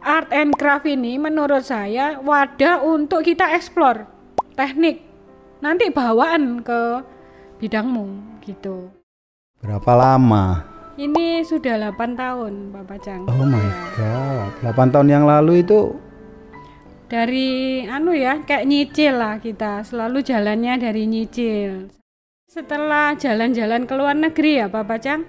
art and craft ini menurut saya wadah untuk kita eksplor teknik. Nanti bawaan ke bidangmu gitu. Berapa lama? Ini sudah 8 tahun, Pak Pacang. Oh my god, 8 tahun yang lalu itu dari kayak nyicil lah kita, selalu jalannya dari nyicil. Setelah jalan-jalan ke luar negeri ya Pak Pacang,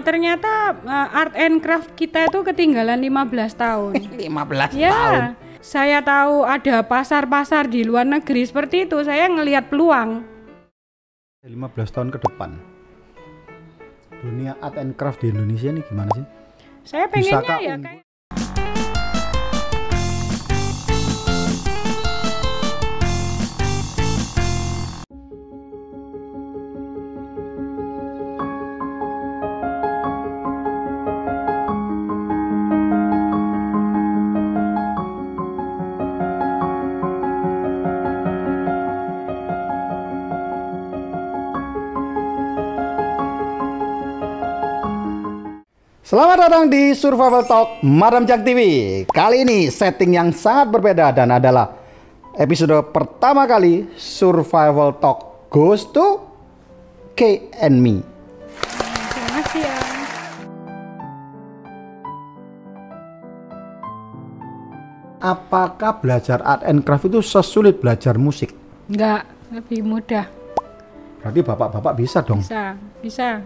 ternyata art and craft kita itu ketinggalan 15 tahun. 15 ya, tahun. Saya tahu ada pasar-pasar di luar negeri seperti itu, saya ngelihat peluang. 15 tahun ke depan, dunia art and craft di Indonesia ini gimana sih? Saya pengennya ya kayak Selamat datang di Survival Talk Madam Jak TV. Kali ini setting yang sangat berbeda dan adalah episode pertama kali Survival Talk goes to K and Me. Terima kasih ya. Apakah belajar art and craft itu sesulit belajar musik? Enggak, lebih mudah. Berarti bapak-bapak bisa dong? Bisa.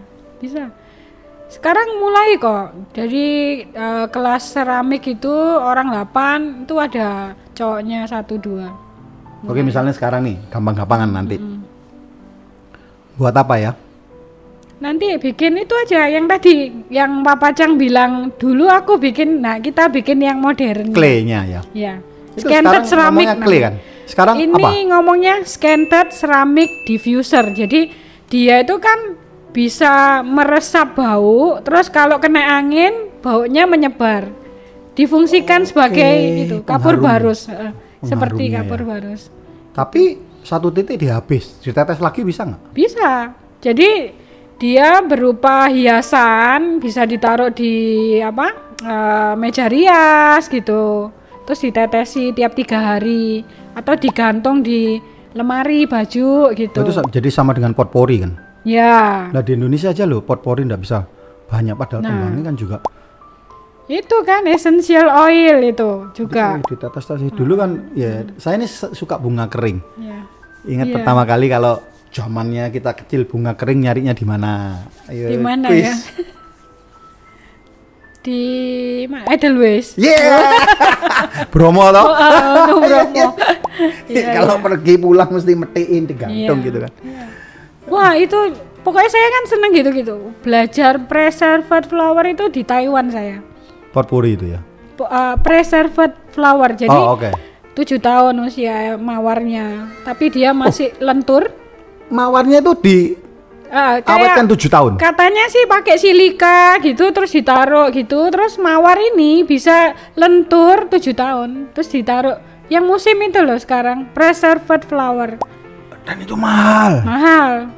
Sekarang mulai kok. Dari kelas seramik itu orang 8 itu ada cowoknya 1-2. Oke, misalnya sekarang nih, gampang-gampangan nanti. Buat apa ya? Nanti bikin itu aja yang tadi yang Pak Pacang bilang dulu aku bikin. Nah, kita bikin yang modern. Clay-nya ya. Ya. Itu Scanted sekarang ceramic ngomongnya clay kan? Sekarang ini apa? ngomongnya scanted ceramic diffuser. Jadi dia itu kan bisa meresap bau, terus kalau kena angin baunya menyebar. Difungsikan sebagai itu kapur barus, seperti kapur barus. Tapi satu titik dihabis, ditetes lagi bisa nggak? Bisa. Jadi dia berupa hiasan, bisa ditaruh di meja rias gitu. Terus ditetesi tiap 3 hari atau digantung di lemari baju gitu. Itu jadi sama dengan potpori kan? Ya. Nah di Indonesia aja loh potpori nggak bisa banyak, padahal kembangnya kan juga. Itu kan essential oil itu juga. Ditetes dulu kan ya. Saya ini suka bunga kering. Ya. Ingat pertama kali kalau zamannya kita kecil bunga kering nyarinya di mana? Di mana ya? Di Edelweiss. Bromo toh? Bromo. Kalau pergi pulang mesti metiin digantung gitu kan. Wah itu pokoknya saya kan seneng gitu-gitu. Belajar preserved flower itu di Taiwan saya. Potpori itu ya? Preserved flower. Jadi 7 tahun usia mawarnya. Tapi dia masih lentur. Mawarnya itu awetkan 7 tahun? Katanya sih pakai silika gitu, terus ditaruh gitu. Terus mawar ini bisa lentur 7 tahun. Terus ditaruh. Yang musim itu loh sekarang. Preserved flower. Dan itu mahal.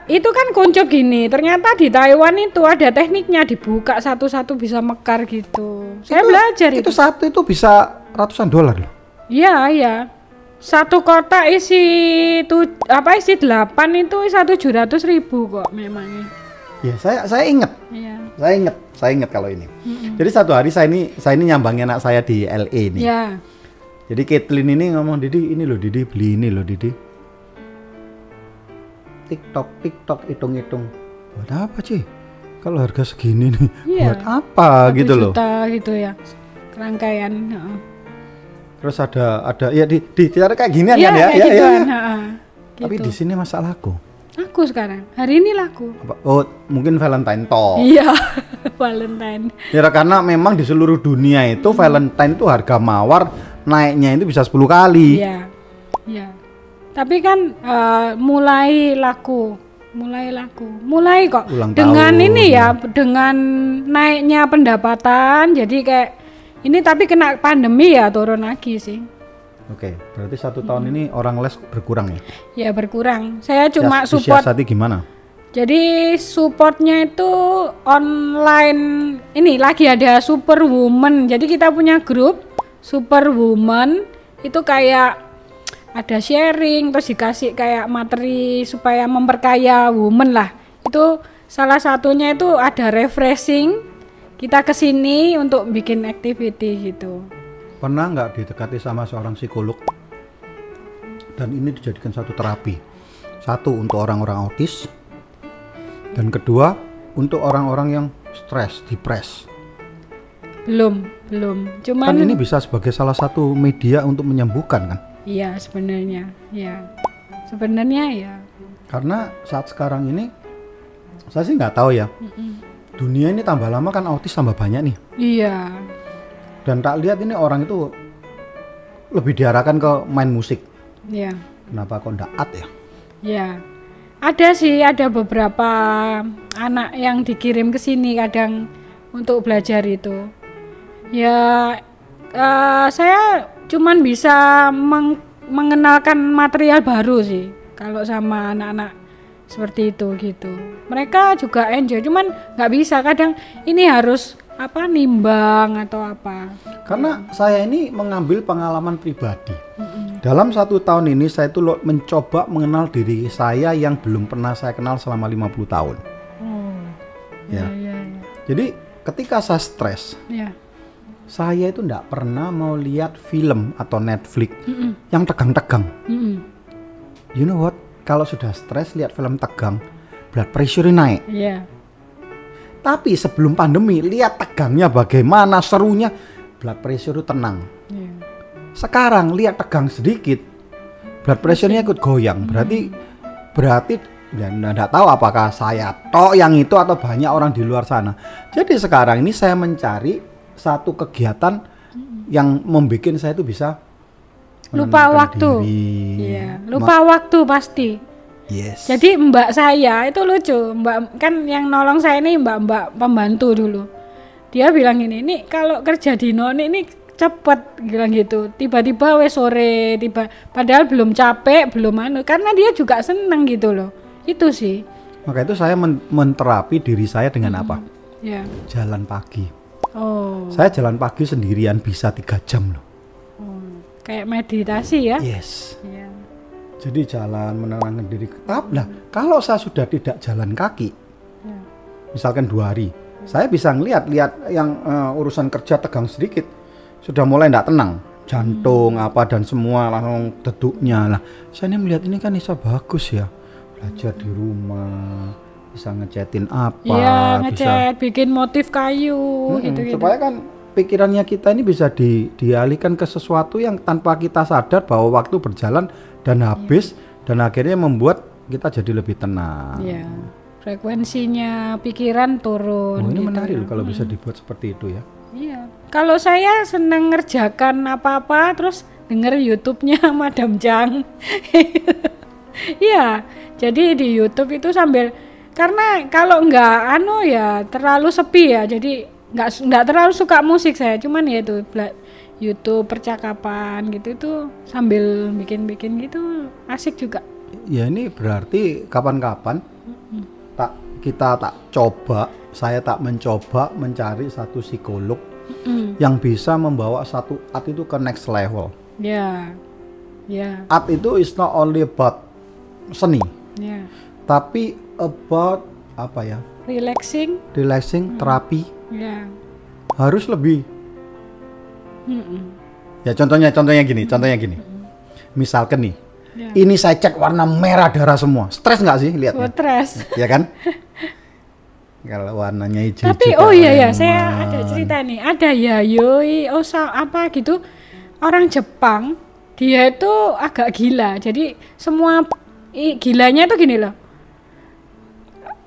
Itu kan kuncup gini. Ternyata di Taiwan itu ada tekniknya, dibuka satu-satu bisa mekar gitu. Saya belajar itu. Itu satu itu bisa ratusan dolar loh. Iya. Satu kotak isi 8 itu 700.000 kok memangnya. Ya saya ingat. Iya. Saya ingat kalau ini. Jadi satu hari saya ini nyambangin anak saya di LA nih. Iya. Jadi Caitlin ini ngomong, Didi beli ini loh Didi. TikTok hitung-hitung. Buat apa sih? Kalau harga segini nih, buat apa gitu loh? 1 juta gitu ya. Rangkaian. Terus ada ya di cara kayak ginian kan ya? Gitu. Tapi di sini masa laku? Laku sekarang. Hari ini laku. Oh, mungkin Valentine toh. Iya, Valentine. Ya karena memang di seluruh dunia itu Valentine itu harga mawar naiknya itu bisa 10 kali. Iya. Tapi kan mulai laku. Mulai kok. Dengan ini ya, dengan naiknya pendapatan, jadi kayak ini tapi kena pandemi ya turun lagi sih. Oke, berarti 1 tahun ini orang les berkurang ya? Ya berkurang. Saya cuma support. Disiasati gimana? Jadi supportnya itu online, ini lagi ada Superwoman. Jadi kita punya grup Superwoman, itu kayak ada sharing, terus dikasih kayak materi supaya memperkaya woman lah. Itu salah satunya itu ada refreshing. Kita kesini untuk bikin activity gitu. Pernah nggak didekati sama seorang psikolog dan ini dijadikan satu terapi? Satu untuk orang-orang autis, dan kedua untuk orang-orang yang stres, depres. Belum. Cuman Kan ini bisa sebagai salah satu media untuk menyembuhkan kan? iya sebenarnya, ya. Sebenarnya ya. Karena saat sekarang ini saya sih nggak tahu ya. Dunia ini tambah lama kan autis tambah banyak nih. Iya. Dan tak lihat ini orang itu lebih diarahkan ke main musik. Iya. Kenapa kok ndaat ya? Ya. Ada sih, ada beberapa anak yang dikirim ke sini kadang untuk belajar itu. Ya, saya cuman bisa mengenalkan material baru sih kalau sama anak-anak seperti itu gitu. Mereka juga enjoy, cuman nggak bisa kadang ini harus nimbang atau apa. Karena saya ini mengambil pengalaman pribadi. Dalam 1 tahun ini saya itu mencoba mengenal diri saya yang belum pernah saya kenal selama 50 tahun. Ya. Jadi ketika saya stres, saya itu enggak pernah mau lihat film atau Netflix yang tegang-tegang. You know what? Kalau sudah stres lihat film tegang, blood pressure naik. Tapi sebelum pandemi lihat tegangnya bagaimana, serunya, blood pressure itu tenang. Sekarang lihat tegang sedikit, blood pressure-nya ikut goyang. Berarti ya enggak tahu apakah saya tok yang itu atau banyak orang di luar sana. Jadi sekarang ini saya mencari satu kegiatan yang membuat saya itu bisa lupa waktu. Iya, lupa waktu pasti. Yes. Jadi mbak saya itu lucu, mbak kan yang nolong saya ini mbak pembantu dulu. Dia bilang ini kalau kerja di Noni ini cepet, bilang gitu. Tiba-tiba sore, padahal belum capek, belum karena dia juga seneng gitu loh. Itu sih. Maka itu saya menterapi diri saya dengan apa? Ya. Jalan pagi. Oh. Saya jalan pagi sendirian bisa 3 jam loh. Kayak meditasi ya? Yes. Ya. Jadi jalan menenangkan diri. Nah, kalau saya sudah tidak jalan kaki, misalkan 2 hari, saya bisa lihat yang urusan kerja tegang sedikit, sudah mulai tidak tenang, jantung apa dan semua langsung deduknya lah. Saya ini melihat ini kan bisa bagus ya, belajar di rumah, bisa ngecatin apa, iya, bisa ngecat, bikin motif kayu, gitu-gitu. Supaya kan pikirannya kita ini bisa dialihkan ke sesuatu yang tanpa kita sadar bahwa waktu berjalan dan habis, dan akhirnya membuat kita jadi lebih tenang. Iya. Frekuensinya pikiran turun. Oh, ini gitu. menarik loh kalau bisa dibuat seperti itu ya. Iya. Kalau saya seneng ngerjakan apa-apa terus denger YouTube-nya Madam Chang. Iya. Jadi di YouTube itu sambil, karena kalau enggak ya terlalu sepi ya. Jadi nggak terlalu suka musik saya, cuman ya itu YouTube percakapan gitu itu sambil bikin gitu asik juga. Ya ini berarti kapan-kapan saya tak mencoba mencari satu psikolog yang bisa membawa satu art itu ke next level. Ya. Art itu is not only about seni, tapi about apa ya? Relaxing, terapi. Ya. Harus lebih. Ya contohnya gini. Misalkan nih, ini saya cat warna merah darah semua. Stres nggak sih lihatnya? Stres. Ya kan? Kalau warnanya hijau. Tapi saya ada cerita nih. Ada Yayoi apa gitu, orang Jepang, dia itu agak gila. Jadi semua gilanya tuh gini loh.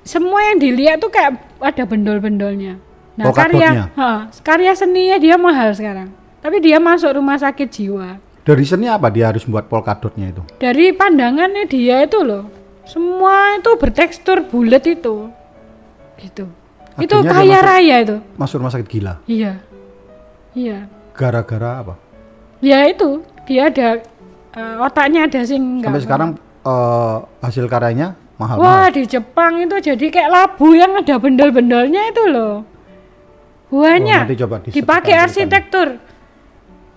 Semua yang dilihat tuh kayak ada bendol-bendolnya. Nah, karya seninya dia mahal sekarang. Tapi dia masuk rumah sakit jiwa. Dari seni apa dia harus buat polkadotnya itu? Dari pandangannya dia itu loh. Semua itu bertekstur bulat itu. Gitu. Artinya itu kaya raya itu. Masuk rumah sakit gila. Iya. Gara-gara apa? Ya itu, dia ada otaknya ada sing sampai sekarang hasil karyanya Mahal. Wah, di Jepang itu jadi kayak labu yang ada bendel-bendelnya itu loh. Banyak. nanti coba Dipakai arsitektur.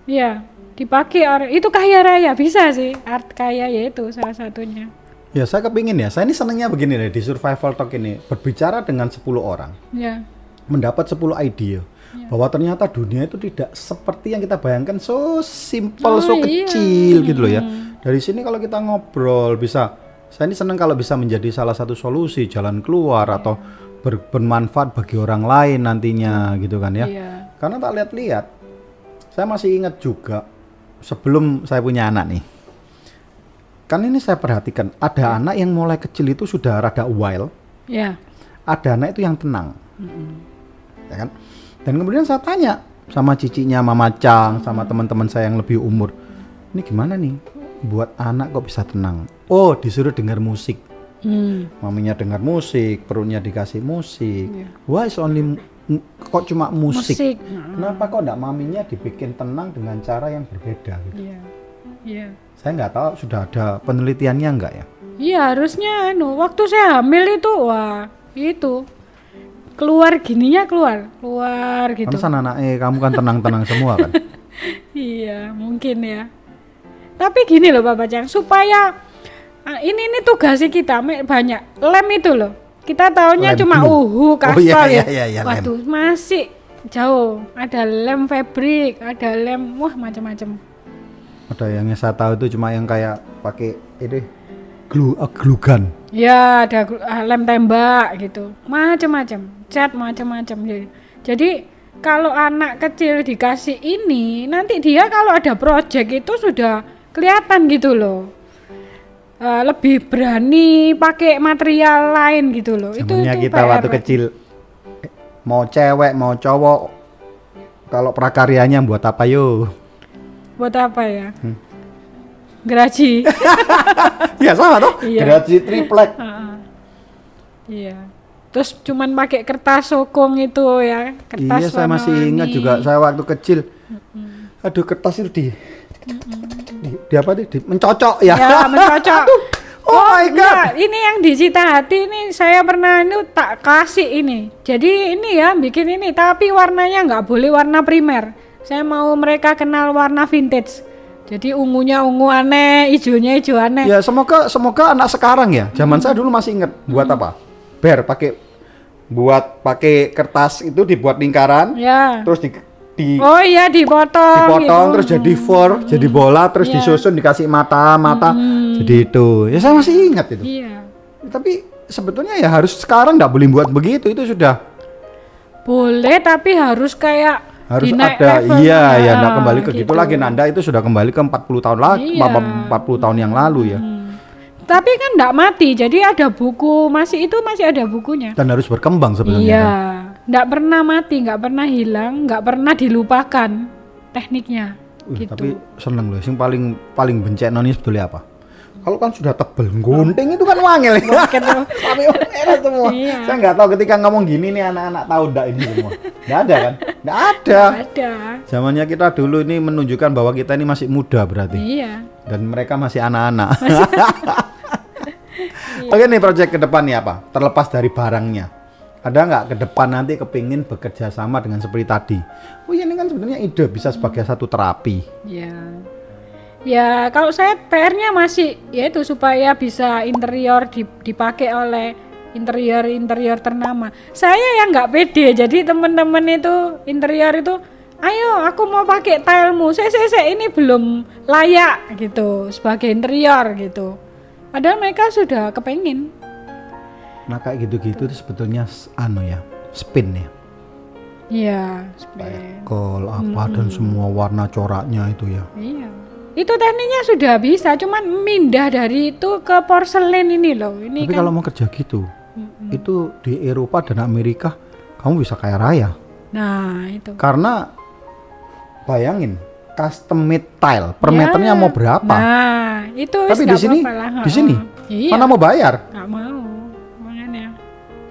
Ya, dipakai itu kaya raya bisa sih. Art kaya ya itu salah satunya. Ya saya kepingin ya, saya ini senengnya begini deh di Survival Talk ini, berbicara dengan 10 orang. Ya. Mendapat 10 ide. Bahwa ternyata dunia itu tidak seperti yang kita bayangkan, so simple, so kecil gitu loh ya. Dari sini kalau kita ngobrol bisa, saya ini senang kalau bisa menjadi salah satu solusi, jalan keluar atau bermanfaat bagi orang lain nantinya gitu kan ya. Karena tak lihat-lihat, saya masih ingat juga sebelum saya punya anak nih. Kan ini saya perhatikan, ada anak yang mulai kecil itu sudah rada wild. Ada anak itu yang tenang. Ya kan? Dan kemudian saya tanya sama cicinya Mama Chang, sama teman-teman saya yang lebih umur, ini gimana nih buat anak kok bisa tenang? Oh, disuruh dengar musik. Maminya dengar musik, perutnya dikasih musik. Why is only kok cuma musik? Kenapa kok enggak maminya dibikin tenang dengan cara yang berbeda gitu? Saya nggak tahu sudah ada penelitiannya enggak ya? Iya, harusnya waktu saya hamil itu wah, itu keluar gininya keluar gitu. Pantesan anaknya kamu kan tenang-tenang semua kan? Iya, mungkin ya. Tapi gini loh Bapak Cang, supaya ini tugasnya kita banyak lem itu loh. Kita taunya cuma kaspal ya. Waduh, masih jauh. Ada lem fabrik, ada lem macam-macam. Ada yang saya tahu itu cuma yang kayak pakai ini glue gun. Ya, ada lem tembak gitu. Macam-macam, cat macam-macam. Jadi kalau anak kecil dikasih ini, nanti dia kalau ada project itu sudah kelihatan gitu loh. Lebih berani pakai material lain gitu loh. Sebenarnya itu kita waktu kecil mau cewek mau cowok, kalau prakaryanya buat apa yo? Buat apa ya? Geraji. Ya sama toh? Geraji triplek. Iya. Terus cuman pakai kertas sokong itu ya, kertas. Iya, saya masih ingat juga saya waktu kecil. Aduh, kertas itu di apa nih? Mencocok ya. Ya, mencocok. Oh my god. Ini yang di Citahati ini saya pernah itu tak kasih ini. Jadi ini ya bikin ini, tapi warnanya nggak boleh warna primer. Saya mau mereka kenal warna vintage. Jadi ungunya ungu aneh, hijaunya hijau aneh. Ya semoga anak sekarang ya. Zaman saya dulu masih ingat buat apa? Pakai kertas itu dibuat lingkaran. Ya. Terus dipotong gitu. Terus jadi jadi bola, terus disusun dikasih mata. Jadi itu. Ya saya masih ingat itu. Iya. Tapi sebetulnya ya harus sekarang nggak boleh buat begitu, itu sudah. Boleh, tapi harus kayak harus ada, nggak kembali ke gitu lagi. Nanda itu sudah kembali ke 40 tahun lagi, 40 tahun yang lalu ya. Tapi kan nggak mati, jadi ada buku masih ada bukunya. Dan harus berkembang sebenarnya. Iya, nggak pernah mati, nggak pernah hilang, nggak pernah dilupakan tekniknya. Gitu. Tapi seneng loh, yang paling benci noni sebetulnya apa? Kalau kan sudah tebel, gunting itu kan wangel ya. Kami merah semua. Iya. Saya nggak tahu ketika ngomong gini nih anak-anak tahu enggak ini semua. Nggak ada kan? Nggak ada. Zamannya kita dulu ini menunjukkan bahwa kita ini masih muda berarti. Iya. Dan mereka masih anak-anak. Oke nih proyek ke depan nih apa? Terlepas dari barangnya. Ada nggak ke depan nanti kepingin bekerja sama dengan seperti tadi? Oh ya ini kan sebenarnya ide bisa sebagai satu terapi. Iya. Ya kalau saya PR-nya masih yaitu supaya bisa interior dipakai oleh interior ternama. Saya yang nggak pede, jadi teman-teman itu interior itu, ayo aku mau pakai tilemu, saya ini belum layak gitu sebagai interior gitu. Padahal mereka sudah kepengin. Nah kayak gitu-gitu itu sebetulnya spin ya. Iya, spin. Kol apa dan semua warna coraknya itu ya. Iya. Itu tekniknya sudah bisa, cuman mindah dari itu ke porselen ini loh. Ini tapi kan kalau mau kerja gitu, itu di Eropa dan Amerika kamu bisa kaya raya. Nah itu. Karena bayangin custom made tile per meternya mau berapa? Nah itu. Tapi di sini iya. Mana mau bayar? Nggak mau.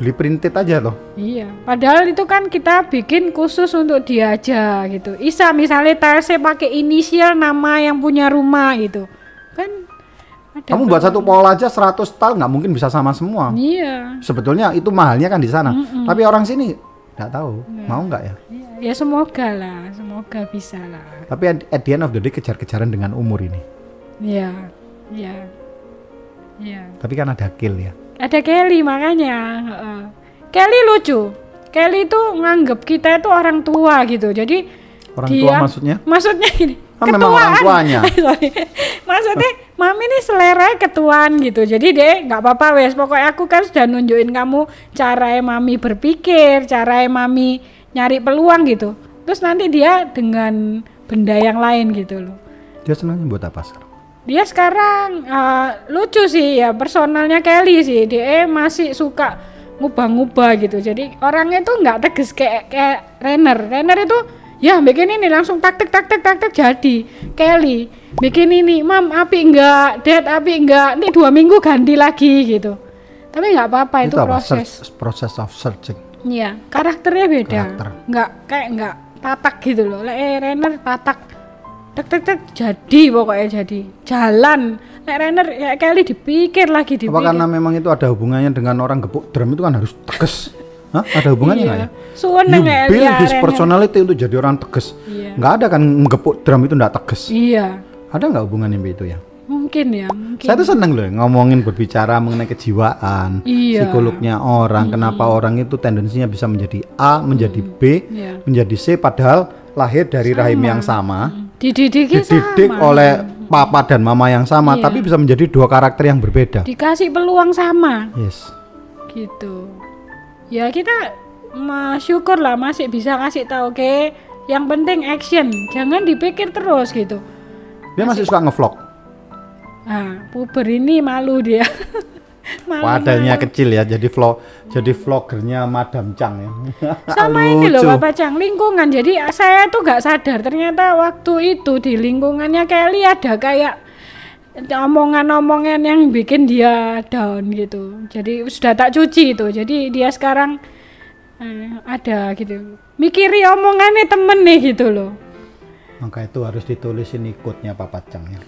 Beli printed aja loh. Iya. Padahal itu kan kita bikin khusus untuk dia aja gitu. Isa misalnya tilesnya pakai inisial nama yang punya rumah gitu. Kan Kamu buat satu pola aja 100 style nggak mungkin bisa sama semua. Iya. Sebetulnya itu mahalnya kan di sana. Tapi orang sini nggak tahu mau nggak ya. Ya semoga lah, semoga bisa lah. Tapi at the end of the day kejar-kejaran dengan umur ini. Iya. Tapi kan ada Kill ya. Ada Kelly makanya. Kelly lucu. Kelly itu nganggep kita itu orang tua gitu. Jadi Orang dia, tua maksudnya? Maksudnya gini. Kan memang orang tuanya. Sorry. Maksudnya mami ini selera ketuaan gitu. Jadi deh nggak apa-apa wes. Pokoknya aku kan sudah nunjukin kamu cara mami berpikir, cara mami nyari peluang gitu. Terus nanti dia dengan benda yang lain gitu loh. Dia senangnya buat apa sekarang? Dia sekarang lucu sih ya, personalnya Kelly sih. Dia masih suka ngubah-ngubah gitu. Jadi orangnya tuh nggak tegas kayak Renner. Renner itu ya bikin ini langsung taktik jadi. Kelly bikin ini, mam api enggak, dad api enggak, ini 2 minggu ganti lagi gitu. Tapi nggak apa-apa itu proses of searching. Iya, karakternya beda. Nggak tatak gitu loh. Renner tatak tek jadi pokoknya jadi jalan. Renner ya Kelly dipikir. Apa karena memang itu ada hubungannya dengan orang gepuk drum itu kan harus tegas? Hah? Ada hubungannya nggak ya? You build his personality untuk jadi orang tegas. Nggak ada kan gepuk drum itu nggak tegas. Iya. Ada nggak hubungannya itu ya? Mungkin. Saya tuh seneng loh ngomongin berbicara mengenai kejiwaan, psikolognya orang, kenapa orang itu tendensinya bisa menjadi A, menjadi B, menjadi C, padahal lahir dari rahim yang sama, dididik oleh papa dan mama yang sama, tapi bisa menjadi 2 karakter yang berbeda. Dikasih peluang sama. Yes. Gitu. Ya kita syukur lah masih bisa kasih tahu yang penting action, jangan dipikir terus gitu. Dia masih suka ngevlog. Puber ini malu dia. Wadahnya kecil ya, jadi vloggernya Madam Chang ya. Sama ini loh Bapak Chang, lingkungan. Jadi saya tuh gak sadar ternyata waktu itu di lingkungannya Kelly ada kayak omongan-omongan yang bikin dia down gitu. Jadi sudah tak cuci itu. Jadi dia sekarang ada gitu. Mikiri omongannya temen nih gitu loh. Maka itu harus ditulisin ikutnya Papa Chang ya.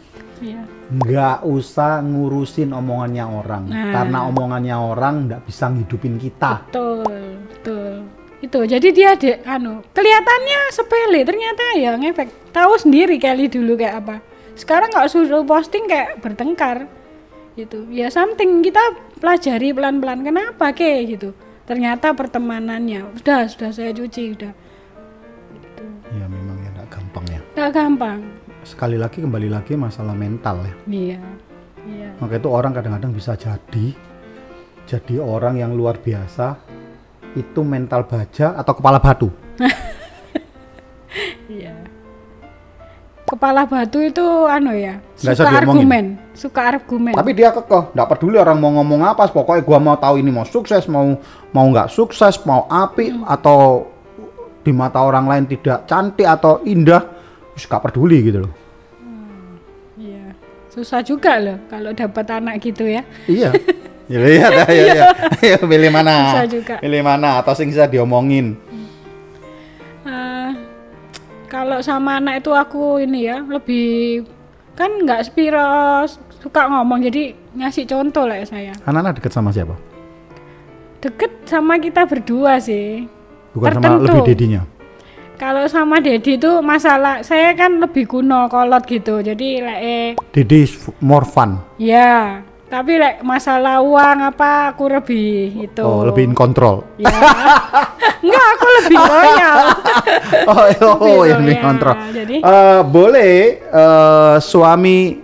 Iya. Nggak usah ngurusin omongannya orang, karena omongannya orang nggak bisa ngidupin kita. Betul. Itu jadi dia kelihatannya sepele, ternyata ya ngefek. Tahu sendiri Kelly dulu kayak apa. Sekarang nggak suruh posting kayak bertengkar gitu. Ya something kita pelajari pelan-pelan kenapa gitu. Ternyata pertemanannya sudah saya cuci udah. Gitu. Ya memang ya nggak gampang ya. Nggak gampang. Sekali lagi kembali lagi masalah mental ya. Iya. Maka itu orang kadang-kadang bisa jadi orang yang luar biasa itu mental baja atau kepala batu. Iya. Kepala batu itu suka argumen. Tapi dia kekeh, nggak peduli orang mau ngomong apa, pokoknya gua mau tahu ini mau sukses, mau nggak sukses, mau api atau di mata orang lain tidak cantik atau indah. Gak peduli gitu loh. Iya. Susah juga loh kalau dapat anak gitu ya. Iya. Iya. Ayo pilih mana? Susah juga. Pilih mana atau sing bisa diomongin. Kalau sama anak itu aku ini ya lebih kan nggak spiros suka ngomong jadi ngasih contoh lah ya saya. Anak-anak deket sama siapa? Deket sama kita berdua sih. Bukan tertentu. Sama lebih dedinya. Kalau sama Dedi itu masalah saya kan lebih kuno kolot gitu. Jadi Dedi is more fun. Ya, tapi masalah uang apa aku lebih itu. Oh, lebih in control. Ya. Enggak, aku lebih royal. Yang in control. Jadi boleh suami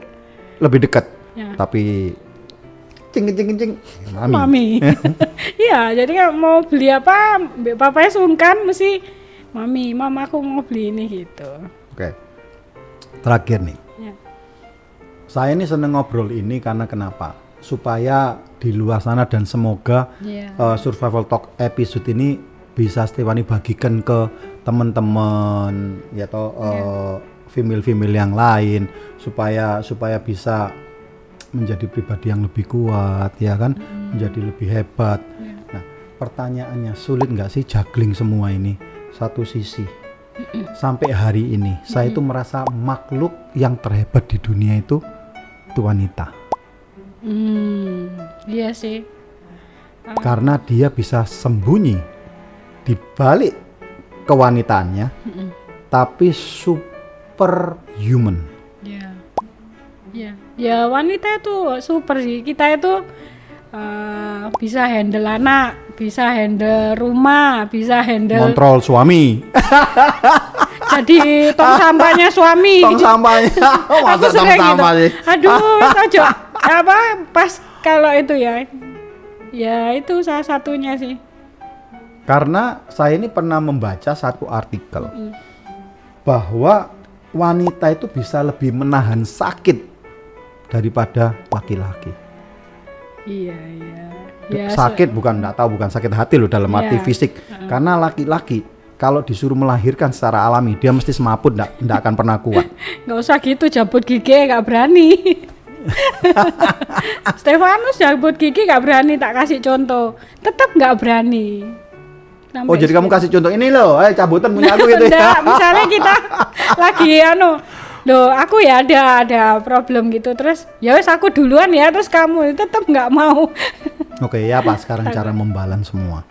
lebih dekat. Ya. Tapi cing mami. Iya, jadi kan mau beli apa, papanya sungkan mesti Mama aku mau beli ini gitu. Oke. Terakhir nih. Ya. Saya ini seneng ngobrol ini karena kenapa? Supaya di luar sana dan semoga Survival Talk episode ini bisa Stefani bagikan ke teman-teman atau female yang lain supaya bisa menjadi pribadi yang lebih kuat ya kan, menjadi lebih hebat. Nah, pertanyaannya sulit nggak sih juggling semua ini? Satu sisi sampai hari ini saya itu merasa makhluk yang terhebat di dunia itu wanita. Iya sih. Karena dia bisa sembunyi di balik kewanitaannya, tapi superhuman. Ya, ya, ya wanita itu super sih. Kita itu bisa handle anak, bisa handle rumah, bisa handle Kontrol suami. jadi tong sampahnya suami. Tong sampahnya. Aku Masa tong sering gitu. sampah sih? Aduh, ojo. Pas kalau itu ya. Ya itu salah satunya sih. Karena saya ini pernah membaca satu artikel bahwa wanita itu bisa lebih menahan sakit daripada laki-laki. Iya. Ya, Sakit bukan, enggak tahu, bukan sakit hati loh dalam arti Iya. fisik. Karena laki-laki kalau disuruh melahirkan secara alami dia mesti semaput, enggak akan pernah kuat. nggak usah gitu, jabut gigi nggak berani. Stefanus jabut gigi nggak berani, tak kasih contoh, tetap nggak berani. Oh jadi kamu kasih contoh ini loh, cabutan punya aku gitu ya? Enggak, misalnya kita lagi loh aku ya ada problem gitu, terus ya wes aku duluan ya, terus kamu tetap nggak mau. Oke, ya Pak, sekarang cara membalance semua.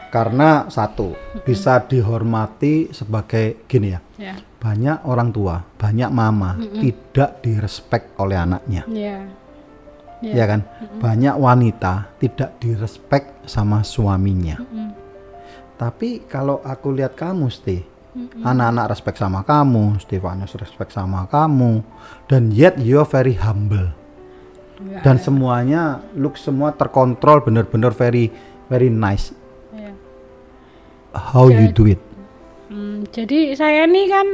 Karena satu, bisa dihormati sebagai gini ya. Ya. Banyak orang tua, banyak mama tidak direspek oleh anaknya. Iya. Ya kan? Banyak wanita tidak direspek sama suaminya. Tapi kalau aku lihat kamu, Sti, anak-anak respect sama kamu, Stefanus respect sama kamu, dan yet you're very humble. Enggak Dan ada. semuanya, look semua terkontrol, bener-bener very very nice. Iya. How you do it? Jadi saya ini kan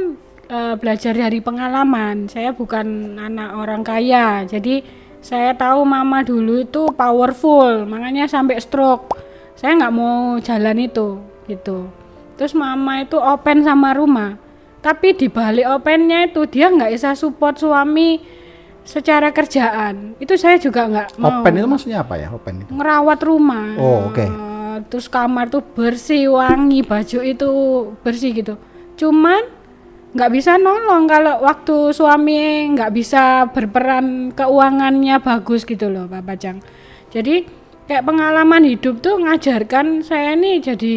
belajar dari pengalaman. Saya bukan anak orang kaya, jadi saya tahu mama dulu itu powerful, makanya sampai stroke. Saya nggak mau jalan itu, gitu. Terus mama itu open sama rumah, tapi di balik opennya itu dia nggak bisa support suami secara kerjaan. Itu saya juga nggak mau. Open itu maksudnya apa ya? Open itu? Ngerawat rumah. Oh, oke. Terus kamar tuh bersih, wangi, baju itu bersih gitu. Cuman nggak bisa nolong kalau waktu suami nggak bisa berperan keuangannya bagus gitu loh, Pak Bajang. Jadi kayak pengalaman hidup tuh ngajarkan saya nih jadi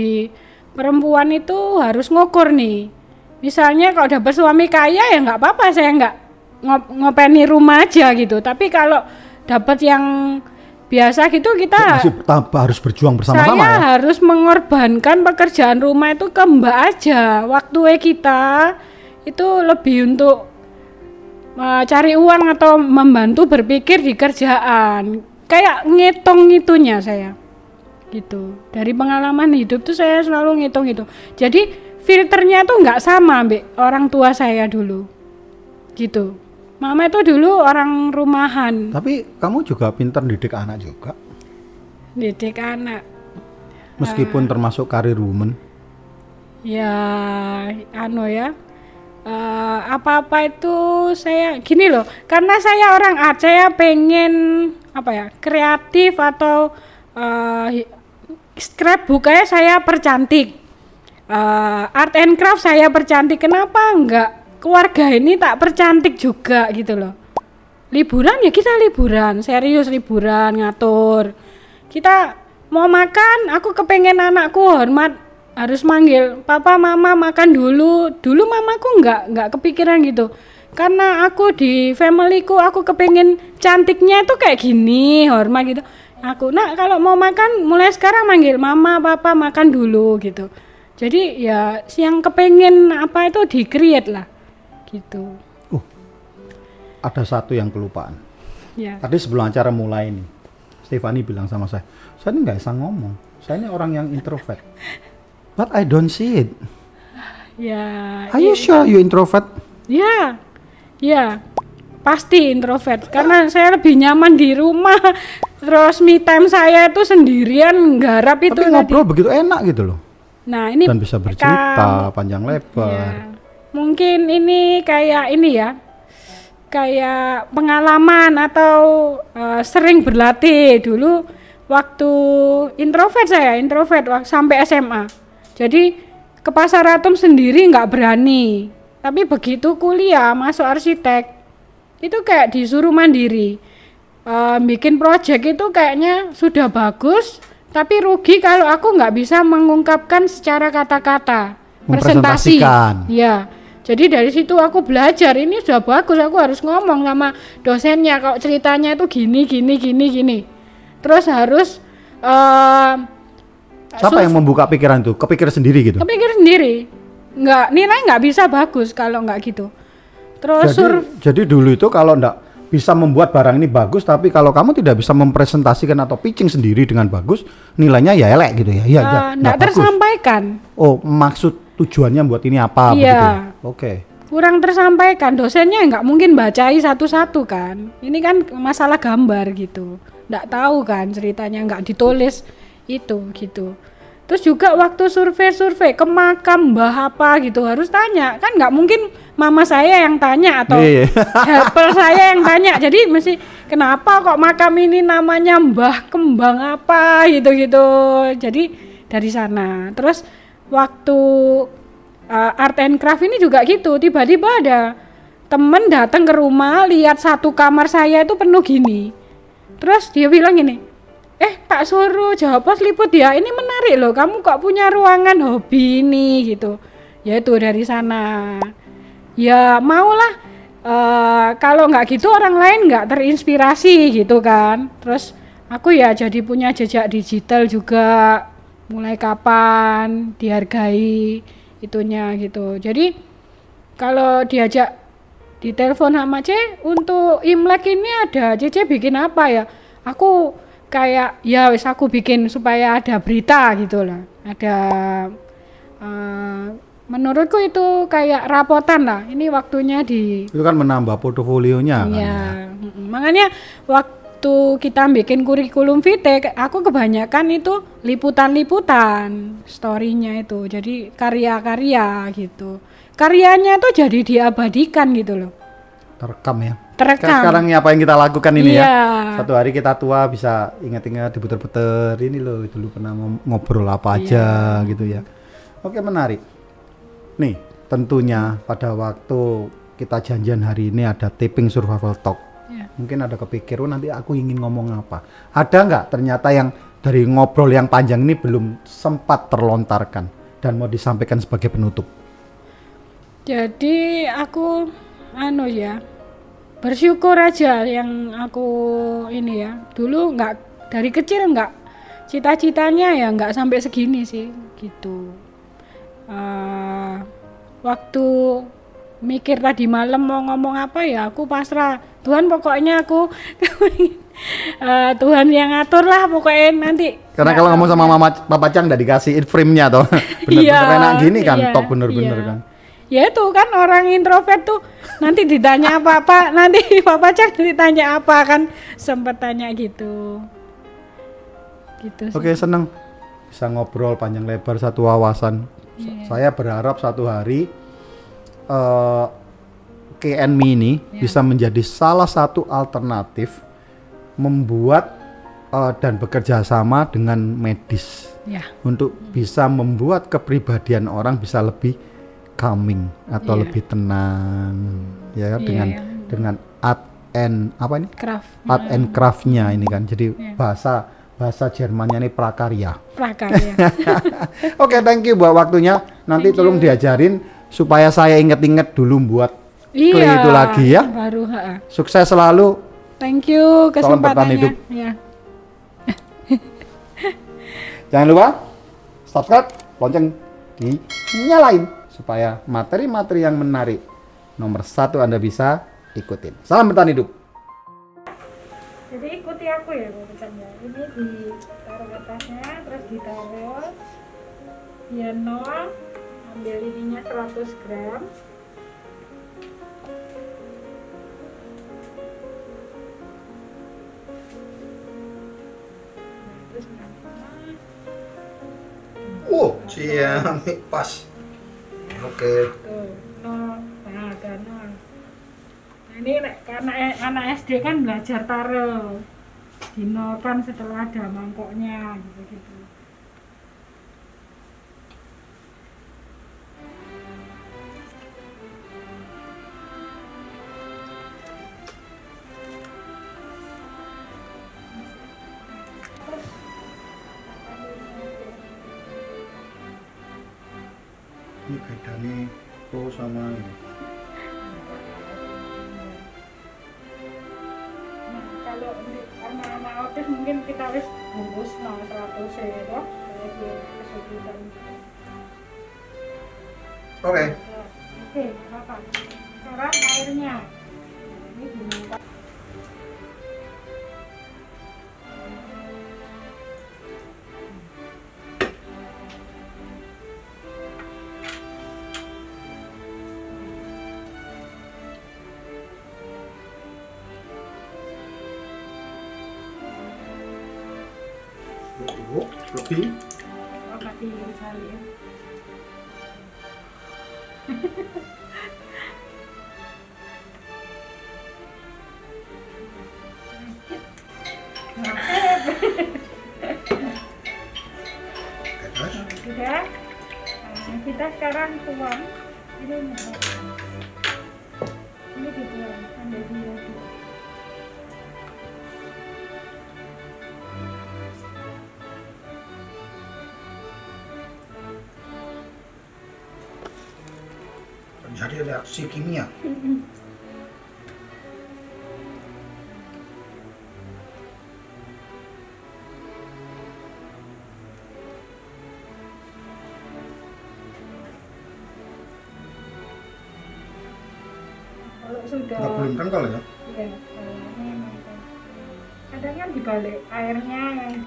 perempuan itu harus ngukur nih. Misalnya kalau dapat suami kaya ya nggak apa-apa, saya nggak ngopeni rumah aja gitu. Tapi kalau dapat yang biasa gitu kita Masih harus berjuang bersama-sama saya ya? harus mengorbankan pekerjaan rumah itu ke mbak aja. Waktu kita itu lebih untuk cari uang atau membantu berpikir di kerjaan. Kayak ngitung itunya saya. Gitu. Dari pengalaman hidup tuh saya selalu ngitung itu. Jadi filternya tuh nggak sama mbak orang tua saya dulu. Gitu. Mama itu dulu orang rumahan. Tapi kamu juga pintar didik anak juga. Didik anak. Meskipun termasuk karir woman. Ya, ya. Apa-apa itu saya gini loh, karena saya orang art, saya pengen kreatif atau scrapbook kayak saya percantik, art and craft saya percantik, kenapa enggak keluarga ini tak percantik juga gitu loh. Liburan ya kita liburan, serius liburan, ngatur. Kita mau makan, aku kepengen anakku hormat, harus manggil papa mama makan dulu. Dulu mamaku nggak kepikiran gitu, karena aku di familyku aku kepengen cantiknya itu kayak gini, hormat gitu. Aku kalau mau makan mulai sekarang manggil mama papa makan dulu gitu. Jadi ya yang kepengen apa itu di create lah gitu. Ada satu yang kelupaan. Ya. Tadi sebelum acara mulai nih, Stefani bilang sama saya ini nggak bisa ngomong, saya ini orang yang introvert. But I don't see it. Ya. Are you sure you introvert? Ya. Ya. Pasti introvert karena saya lebih nyaman di rumah. Terus me time saya itu sendirian garap itu. Tapi ngobrol begitu enak gitu loh. Nah, ini Dan bisa bercerita panjang lebar. Ya. Mungkin ini kayak ini ya. Kayak pengalaman atau sering berlatih dulu waktu introvert sampai SMA. Jadi ke Pasar Atom sendiri nggak berani, tapi begitu kuliah masuk arsitek itu kayak disuruh mandiri. bikin project itu kayaknya sudah bagus, tapi rugi kalau aku nggak bisa mengungkapkan secara kata-kata, presentasi. Ya, jadi dari situ aku belajar, ini sudah bagus, aku harus ngomong sama dosennya kalau ceritanya itu gini. Terus harus siapa yang membuka pikiran itu? Kepikir sendiri gitu? Kepikir sendiri, nilai nggak bisa bagus kalau nggak gitu. Terus jadi dulu itu kalau nggak bisa membuat barang ini bagus, tapi kalau kamu tidak bisa mempresentasikan atau pitching sendiri dengan bagus, nilainya ya elek gitu ya? Iya, nggak tersampaikan. Oh, maksud tujuannya buat ini apa? Iya. Begitu? Oke. Kurang tersampaikan, dosennya nggak mungkin bacai satu-satu kan. Ini kan masalah gambar gitu, nggak tahu kan ceritanya, nggak ditulis itu gitu. Terus juga waktu survei ke makam mbah apa gitu harus tanya, kan nggak mungkin mama saya yang tanya atau helper saya yang tanya. Jadi mesti kenapa kok makam ini namanya Mbah Kembang apa gitu. Jadi dari sana. Terus waktu art and craft ini juga gitu, tiba-tiba ada temen datang ke rumah lihat satu kamar saya itu penuh gini. Terus dia bilang gini, tak suruh Jawa Pos liput ya, ini menarik loh, kamu kok punya ruangan hobi ini gitu. Ya itu dari sana. Ya maulah, kalau nggak gitu orang lain nggak terinspirasi gitu kan. Terus aku ya jadi punya jejak digital juga, mulai kapan dihargai itunya gitu. Jadi kalau diajak di telepon sama C untuk Imlek ini ada Cece bikin apa ya, aku kayak ya wis aku bikin supaya ada berita gitu lah, ada menurutku itu kayak rapotan lah, ini waktunya itu kan menambah portofolionya ya, kan? Makanya waktu kita bikin kurikulum vitae aku kebanyakan itu liputan storynya itu, jadi karya-karya gitu, karyanya tuh jadi diabadikan gitu loh, terekam. Sekarang apa yang kita lakukan ini ya, satu hari kita tua bisa ingat-ingat, diputer-puter ini loh, dulu pernah ngobrol apa aja gitu ya. Oke, menarik nih. Tentunya pada waktu kita janjian hari ini ada taping survival talk, mungkin ada kepikir, nanti aku ingin ngomong apa, ada nggak ternyata yang dari ngobrol yang panjang ini belum sempat terlontarkan dan mau disampaikan sebagai penutup? Jadi aku bersyukur aja yang aku ini ya, dulu nggak, dari kecil nggak, cita-citanya ya nggak sampai segini sih gitu. Waktu mikir tadi malam mau ngomong apa ya, aku pasrah Tuhan, pokoknya aku Tuhan yang ngatur lah pokoknya nanti. Karena kalau ngomong sama Papa Chang udah dikasih frame-nya toh, bener-bener enak gini kan, talk bener-bener kan. Ya itu kan orang introvert tuh nanti ditanya apa-apa, nanti Papa Chang ditanya apa kan, sempet tanya gitu. Oke, seneng bisa ngobrol panjang lebar satu wawasan. Saya berharap satu hari KNMI ini bisa menjadi salah satu alternatif membuat dan bekerja sama dengan medis untuk bisa membuat kepribadian orang bisa lebih calming atau lebih tenang ya, dengan art and apa ini? Art and craft-nya ini kan. Jadi bahasa Jermannya ini prakarya. Oke, thank you buat waktunya. Nanti tolong diajarin supaya saya inget-inget dulu buat clay itu lagi ya. Sukses selalu. Thank you kesempatannya. Jangan lupa subscribe, lonceng dinyalain supaya materi-materi yang menarik nomor 1 Anda bisa ikutin. Salam bertahan hidup. Jadi ikuti aku ya, ya. Ini ditaruh atasnya, terus ditaruh dia 0, ambil ininya 100 gram. Ciamik pas. Oke. Nah, ada 0. Nah, ini karena anak SD kan belajar taruh, dinolkan setelah ada mangkoknya gitu-gitu. ini bedanya pro sama ini. Nah, kalau karena anak autis mungkin kita wis bungkus 100 ya toh, kayak kesulitan. Oke. Oke, apa? Sekarang airnya. Ini gimana? Lebih. Oh, kasih sekali ya. Sudah. Nah, kita sekarang tuang. Ini dituang sambil diaduk. Jadi reaksi kimia. Kalau sudah Nggak belum kental ya? iya, ini mantap. Kadang kan dibalik airnya yang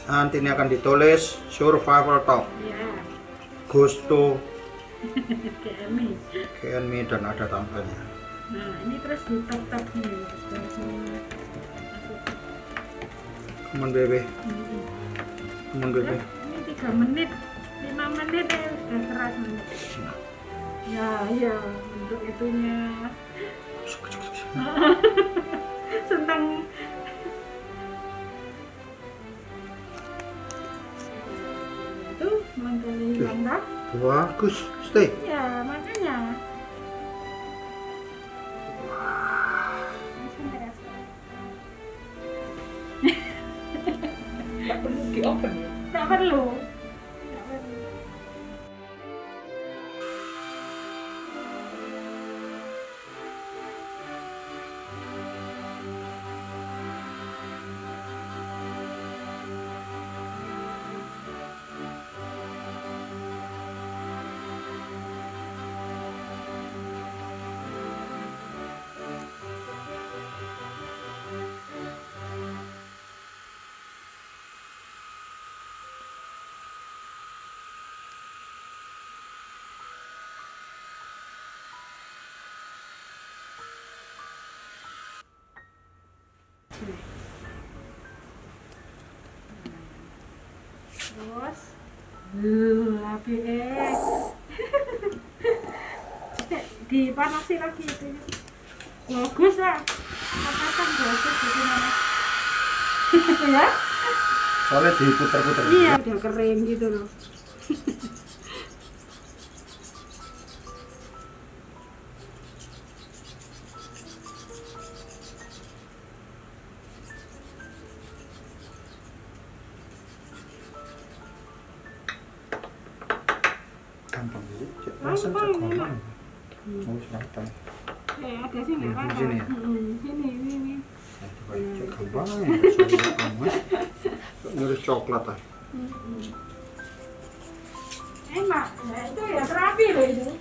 Nanti ini akan ditulis survival talk, ya Ghost to KMI. KMI dan ada tanggalnya. Nah, ini terus ditap-tap nih. Teman bebe, teman bebe. Ini 3 menit, 5 menit ya sudah keras nih. Ya, ya untuk itunya. Senang. Itu menggali mantap. Bagus, stay. Ya, makanya. Nggak perlu di oven ya? Nggak perlu. Nggak perlu. Terus, api dipanasi lagi itu. Bagus lah, katakan bagus bagaimana? Ya? Soalnya diputer-puter. Iya, udah kering gitu loh. Gampang dulu. Gampang, enak. Oh, selatan. Ada sih nggak apa-apa. Sini ya? Sini, ini. Gampang ya. Nulis coklat ah. Enak, ya itu ya terapi loh itu.